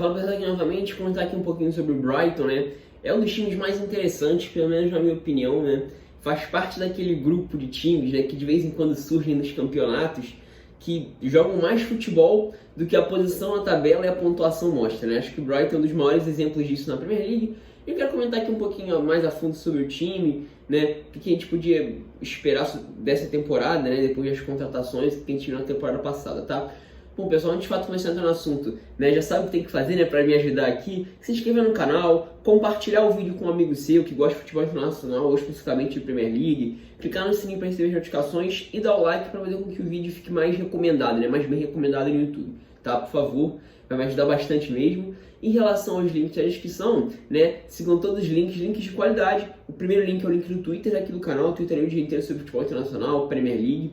Fala pessoal aqui novamente, comentar aqui um pouquinho sobre o Brighton, né? É um dos times mais interessantes, pelo menos na minha opinião, né? Faz parte daquele grupo de times, né, que de vez em quando surgem nos campeonatos, que jogam mais futebol do que a posição na tabela e a pontuação mostra, né? Acho que o Brighton é um dos maiores exemplos disso na Premier League. Eu quero comentar aqui um pouquinho mais a fundo sobre o time, né? O que a gente podia esperar dessa temporada, né? Depois das contratações que a gente viu na temporada passada, tá? Bom, pessoal, antes de fato começar a entrar no assunto, né? Já sabe o que tem que fazer, né? Para me ajudar aqui, se inscrever no canal, compartilhar o vídeo com um amigo seu que gosta de futebol internacional ou especificamente de Premier League, clicar no sininho para receber as notificações e dar o like para fazer com que o vídeo fique mais recomendado, né? Mais bem recomendado no YouTube, tá? Por favor, vai me ajudar bastante mesmo. Em relação aos links da descrição, né, sigam todos os links de qualidade. O primeiro link é o link do Twitter aqui do canal, o Twitter é o dia inteiro sobre futebol internacional, Premier League,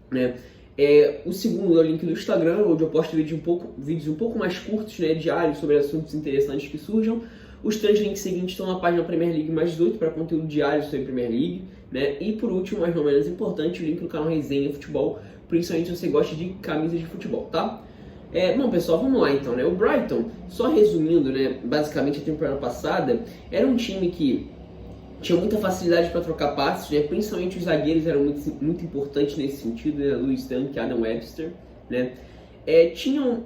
né. O segundo é o link do Instagram, onde eu posto vídeos um pouco mais curtos, né, diários, sobre assuntos interessantes que surjam. Os três links seguintes estão na página Premier League mais 18 para conteúdo diário sobre Premier League, né. E por último, mas não menos importante, o link do canal Resenha Futebol, principalmente se você gosta de camisas de futebol, tá? Bom pessoal, vamos lá então, né? O Brighton, só resumindo, né, basicamente a temporada passada, era um time que tinha muita facilidade para trocar passes, né? Principalmente os zagueiros eram muito importantes nesse sentido, né? Lewis Dunk e Adam Webster, né? Tinham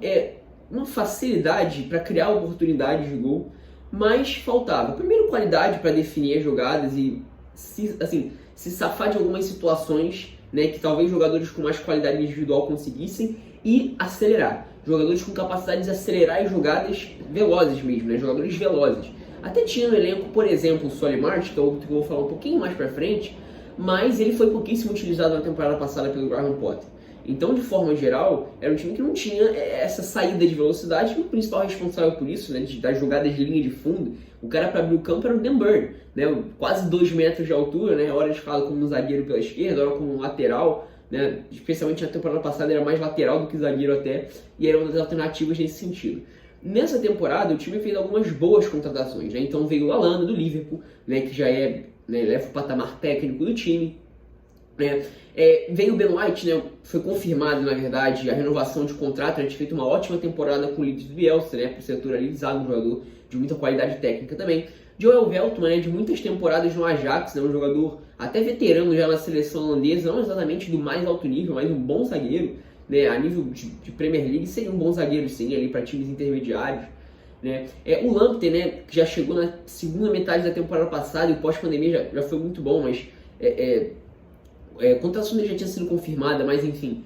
uma facilidade para criar oportunidades de gol, mas faltava, primeiro, qualidade para definir as jogadas e se safar de algumas situações, né, que talvez jogadores com mais qualidade individual conseguissem, e acelerar. Jogadores com capacidade de acelerar as jogadas velozes mesmo, né? Jogadores velozes. Até tinha no elenco, por exemplo, o Solly March, que é outro que eu vou falar um pouquinho mais pra frente, mas ele foi pouquíssimo utilizado na temporada passada pelo Graham Potter. Então, de forma geral, era um time que não tinha essa saída de velocidade, e o principal responsável por isso, né, das jogadas de linha de fundo, o cara para abrir o campo era o Dan Burn, né, quase 2 metros de altura, né, hora escala como um zagueiro pela esquerda, hora como um lateral, né, especialmente na temporada passada era mais lateral do que zagueiro até, e era uma das alternativas nesse sentido. Nessa temporada o time fez algumas boas contratações, né, então veio o Lallana do Liverpool, né, que já leva o patamar técnico do time, né. Veio o Ben White, né, foi confirmado na verdade a renovação de contrato, a gente fez uma ótima temporada com o Leeds do Bielsa, né, por ser naturalizado, um jogador de muita qualidade técnica também. Joel Veltman, né, de muitas temporadas no Ajax, né, um jogador até veterano já na seleção holandesa, não exatamente do mais alto nível, mas um bom zagueiro, né, a nível de Premier League seria um bom zagueiro sim, ali para times intermediários, né. O Lamptey, né, que já chegou na segunda metade da temporada passada e o pós-pandemia já foi muito bom, mas a contratação dele já tinha sido confirmada, mas enfim,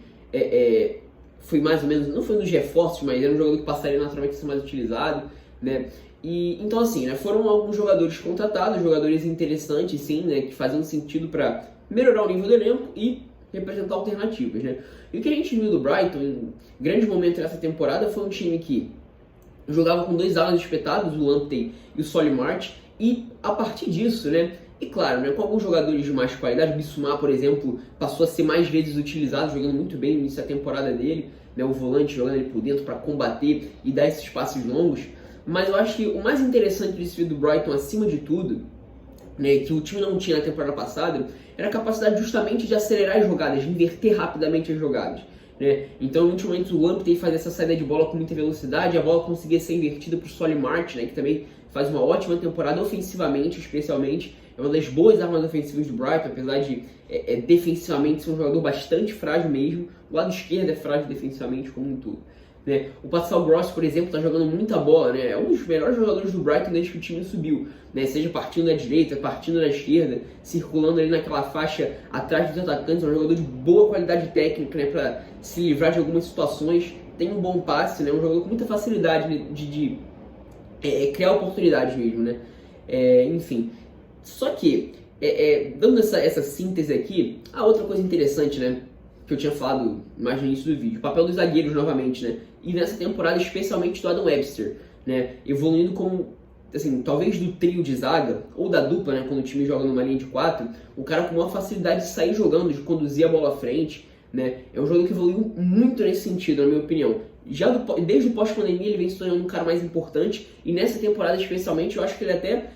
foi mais ou menos, não foi nos reforços, mas era um jogador que passaria naturalmente a ser mais utilizado, né. E então assim, né, foram alguns jogadores contratados, jogadores interessantes sim, né, que faziam sentido para melhorar o nível do elenco e representar alternativas, né. E o que a gente viu do Brighton em grande momento nessa temporada foi um time que jogava com 2 alas espetados, o Lamptey e o Solly March, e a partir disso, né, e claro, né, com alguns jogadores de mais qualidade, o Bissouma, por exemplo, passou a ser mais vezes utilizado, jogando muito bem no início da temporada dele, né, o volante jogando ali por dentro para combater e dar esses passes longos. Mas eu acho que o mais interessante desse do Brighton, acima de tudo, né, que o time não tinha na temporada passada, era a capacidade justamente de acelerar as jogadas, de inverter rapidamente as jogadas, né? Então, no último momento, o Lamptey faz essa saída de bola com muita velocidade, a bola conseguia ser invertida para o Solly March, né, que também faz uma ótima temporada ofensivamente, especialmente. É uma das boas armas ofensivas do Brighton, apesar de defensivamente ser um jogador bastante frágil mesmo. O lado esquerdo é frágil defensivamente como um todo, né? O Pascal Gross, por exemplo, está jogando muita bola, né? É um dos melhores jogadores do Brighton desde que o time subiu, né? Seja partindo da direita, partindo da esquerda, circulando ali naquela faixa atrás dos atacantes. É um jogador de boa qualidade técnica, né? Para se livrar de algumas situações. Tem um bom passe, né? Um jogador com muita facilidade, né, de criar oportunidades mesmo, né? Enfim, só que dando essa síntese aqui, a outra coisa interessante, né, que eu tinha falado mais no início do vídeo, o papel dos zagueiros novamente, né, e nessa temporada especialmente do Adam Webster, né, evoluindo como, assim, talvez do trio de zaga, ou da dupla, né, quando o time joga numa linha de 4, o cara com uma facilidade de sair jogando, de conduzir a bola à frente, né, é um jogador que evoluiu muito nesse sentido, na minha opinião. Desde o pós-pandemia ele vem se tornando um cara mais importante, e nessa temporada especialmente eu acho que ele até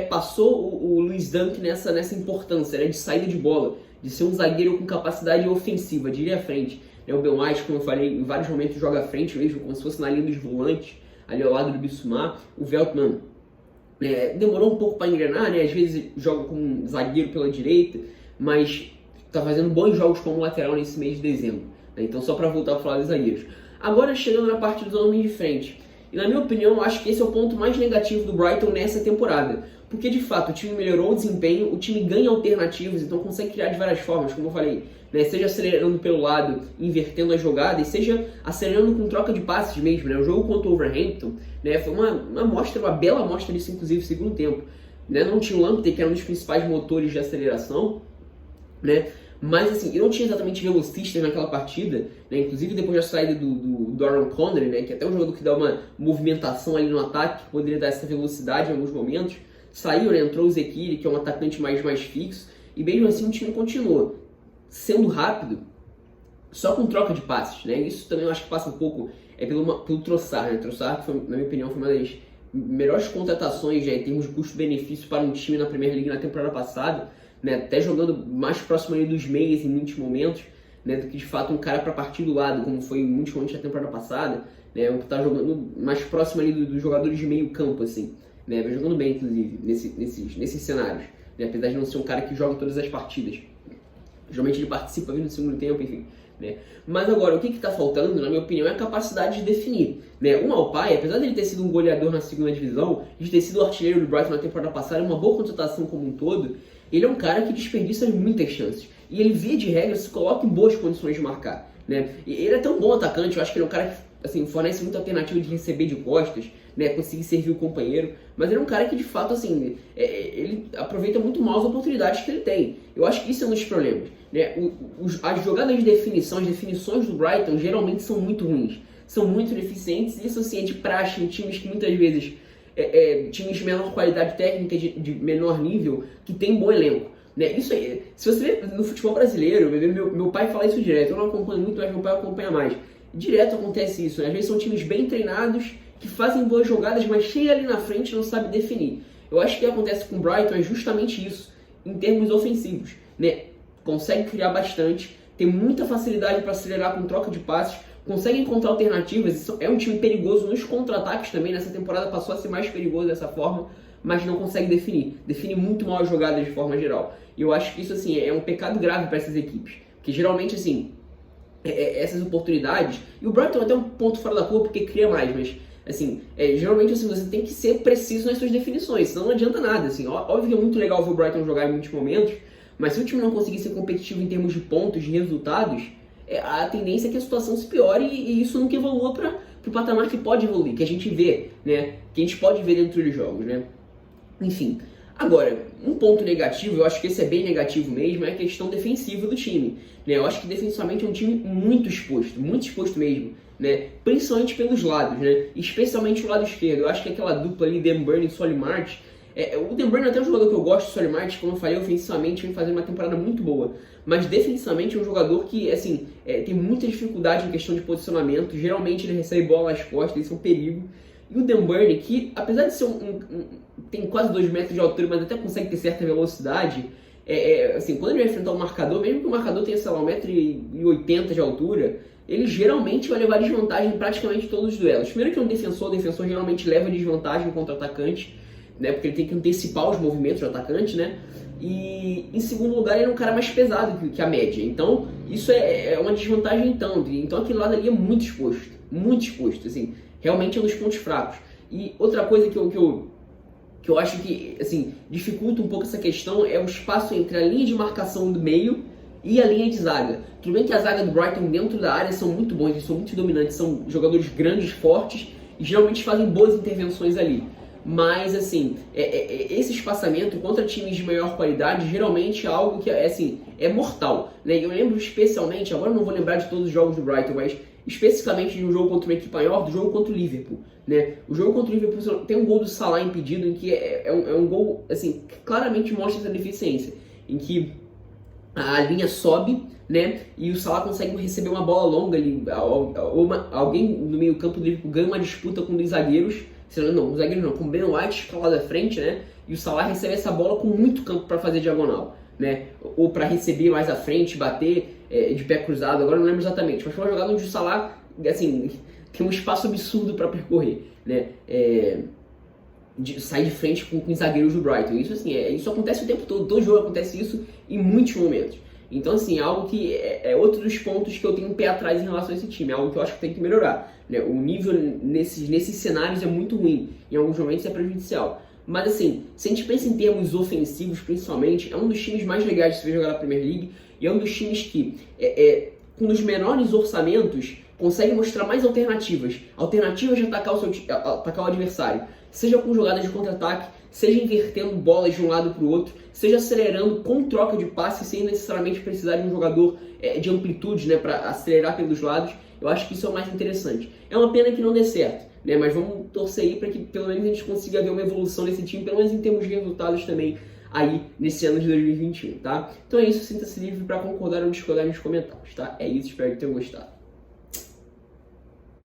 passou o Lewis Dunk nessa importância, né, de saída de bola, de ser um zagueiro com capacidade ofensiva, de ir à frente. O Ben White, como eu falei, em vários momentos joga à frente mesmo, como se fosse na linha dos volantes, ali ao lado do Bissouma. O Veltman demorou um pouco para engrenar, né? Às vezes joga como um zagueiro pela direita, mas está fazendo bons jogos como lateral nesse mês de dezembro, né? Então, só para voltar a falar dos zagueiros. Agora, chegando na parte dos homens de frente. E na minha opinião, eu acho que esse é o ponto mais negativo do Brighton nessa temporada. Porque, de fato, o time melhorou o desempenho, o time ganha alternativas, então consegue criar de várias formas, como eu falei, né? Seja acelerando pelo lado, invertendo a jogada, e seja acelerando com troca de passes mesmo, né? O jogo contra o Wolverhampton, né, foi uma bela amostra disso, inclusive, no segundo tempo, né? Não tinha o Lamptey, que era um dos principais motores de aceleração, né? Mas, assim, eu não tinha exatamente velocistas naquela partida, né? Inclusive depois da saída do Aaron Connery, né? Que é até um jogador que dá uma movimentação ali no ataque, que poderia dar essa velocidade em alguns momentos. Saiu, né? Entrou o Zekiri, que é um atacante mais fixo, e mesmo assim o time continuou sendo rápido, só com troca de passes, né? Isso também eu acho que passa um pouco pelo Trossard, né? Trossard, que foi, na minha opinião, foi uma das melhores contratações, já em termos de custo-benefício para um time na Premier League na temporada passada, né? Até jogando mais próximo ali dos meias em muitos momentos, né? Do que de fato um cara para partir do lado, como foi em muitos momentos da temporada passada, né? Um que tá jogando mais próximo ali dos jogadores de meio campo, assim, né? Vai jogando bem, inclusive, nesses cenários, né? Apesar de não ser um cara que joga todas as partidas. Geralmente ele participa vindo no segundo tempo, enfim, né? Mas agora, o que está faltando, na minha opinião, é a capacidade de definir, né? O Maupay, apesar de ele ter sido um goleador na segunda divisão, de ter sido o artilheiro do Brighton na temporada passada, uma boa contratação como um todo, ele é um cara que desperdiça muitas chances. E ele, via de regra, se coloca em boas condições de marcar, né? E ele é tão bom atacante, eu acho que ele é um cara que, assim, fornece muita alternativa de receber de costas, né, conseguir servir o companheiro, mas ele é um cara que de fato, assim, ele aproveita muito mal as oportunidades que ele tem. Eu acho que isso é um dos problemas, né? As jogadas de definição, as definições do Brighton geralmente são muito ruins, são muito deficientes, e isso, assim, é de praxe em times que muitas vezes times de menor qualidade técnica, de menor nível, que tem bom elenco, né? Isso aí, se você vê no futebol brasileiro, meu pai fala isso direto, eu não acompanho muito, mas meu pai acompanha mais. Direto acontece isso, né? Às vezes são times bem treinados, que fazem boas jogadas, mas chega ali na frente e não sabe definir. Eu acho que o que acontece com o Brighton é justamente isso, em termos ofensivos, né? Consegue criar bastante, tem muita facilidade para acelerar com troca de passes, consegue encontrar alternativas, é um time perigoso nos contra-ataques também, nessa temporada passou a ser mais perigoso dessa forma, mas não consegue definir, define muito mal as jogadas de forma geral. E eu acho que isso, assim, é um pecado grave para essas equipes, porque geralmente, assim, essas oportunidades, e o Brighton é até um ponto fora da curva porque cria mais, mas assim, geralmente, assim, você tem que ser preciso nas suas definições, senão não adianta nada, assim. Óbvio que é muito legal ver o Brighton jogar em muitos momentos, mas se o time não conseguir ser competitivo em termos de pontos, de resultados, a tendência é que a situação se piore e isso nunca evolua para o patamar que pode evoluir, que a gente vê, né, que a gente pode ver dentro dos jogos, né. Enfim, agora, um ponto negativo, eu acho que esse é bem negativo mesmo, é a questão defensiva do time, né. Eu acho que defensivamente é um time muito exposto mesmo, né? Principalmente pelos lados, né? Especialmente o lado esquerdo. Eu acho que aquela dupla ali, Dan Burn e Solly March, o Dan Burn é até um jogador que eu gosto, o Solly March, como eu falei, ofensivamente vem fazendo uma temporada muito boa, mas defensivamente é um jogador que, assim, tem muita dificuldade em questão de posicionamento, geralmente ele recebe bola nas costas, isso é um perigo. E o Dan Burn, que apesar de ser tem quase 2 metros de altura, mas até consegue ter certa velocidade, assim, quando ele vai enfrentar um marcador, mesmo que o marcador tenha, sei lá, 1,80 m de altura, ele geralmente vai levar desvantagem em praticamente todos os duelos. Primeiro que é um defensor, o defensor geralmente leva desvantagem contra o atacante, né, porque ele tem que antecipar os movimentos do atacante, né, e em segundo lugar ele é um cara mais pesado que a média, então isso é uma desvantagem então aquele lado ali é muito exposto, assim, realmente é um dos pontos fracos. E outra coisa que eu acho que, assim, dificulta um pouco essa questão é o espaço entre a linha de marcação do meio e a linha de zaga. Tudo bem que a zaga do Brighton dentro da área são muito bons, eles são muito dominantes, são jogadores grandes, fortes e geralmente fazem boas intervenções ali. Mas, assim, esse espaçamento contra times de maior qualidade geralmente é algo que é mortal, né? Eu lembro especialmente, agora eu não vou lembrar de todos os jogos do Brighton, mas especificamente de um jogo contra uma equipe maior, do jogo contra o Liverpool, né? O jogo contra o Liverpool tem um gol do Salah impedido, em que é um gol, assim, que claramente mostra essa deficiência, em que a linha sobe, né, e o Salah consegue receber uma bola longa ali, alguém no meio campo do Liverpool ganha uma disputa com um dos zagueiros, com o Ben White escalado à frente, né, e o Salah recebe essa bola com muito campo para fazer diagonal, né, ou para receber mais à frente, bater de pé cruzado, agora não lembro exatamente, mas foi uma jogada onde o Salah, assim, tem um espaço absurdo para percorrer, né? Sair de frente com os zagueiros do Brighton. Isso, assim, isso acontece o tempo todo jogo acontece isso em muitos momentos. Então, assim, é algo que é outro dos pontos que eu tenho um pé atrás em relação a esse time, é algo que eu acho que tem que melhorar, né? O nível nesses cenários é muito ruim, em alguns momentos é prejudicial. Mas, assim, se a gente pensa em termos ofensivos, principalmente, é um dos times mais legais de se ver jogar na Premier League e é um dos times que, com os menores orçamentos, consegue mostrar mais alternativas de atacar o adversário, seja com jogadas de contra-ataque, seja invertendo bolas de um lado para o outro, seja acelerando com troca de passe sem necessariamente precisar de um jogador de amplitude, né, para acelerar pelos lados. Eu acho que isso é o mais interessante. É uma pena que não dê certo, né, mas vamos torcer aí para que pelo menos a gente consiga ver uma evolução nesse time, pelo menos em termos de resultados também aí nesse ano de 2021, tá? Então é isso, sinta-se livre para concordar ou discordar nos comentários, tá? É isso, espero que tenham gostado.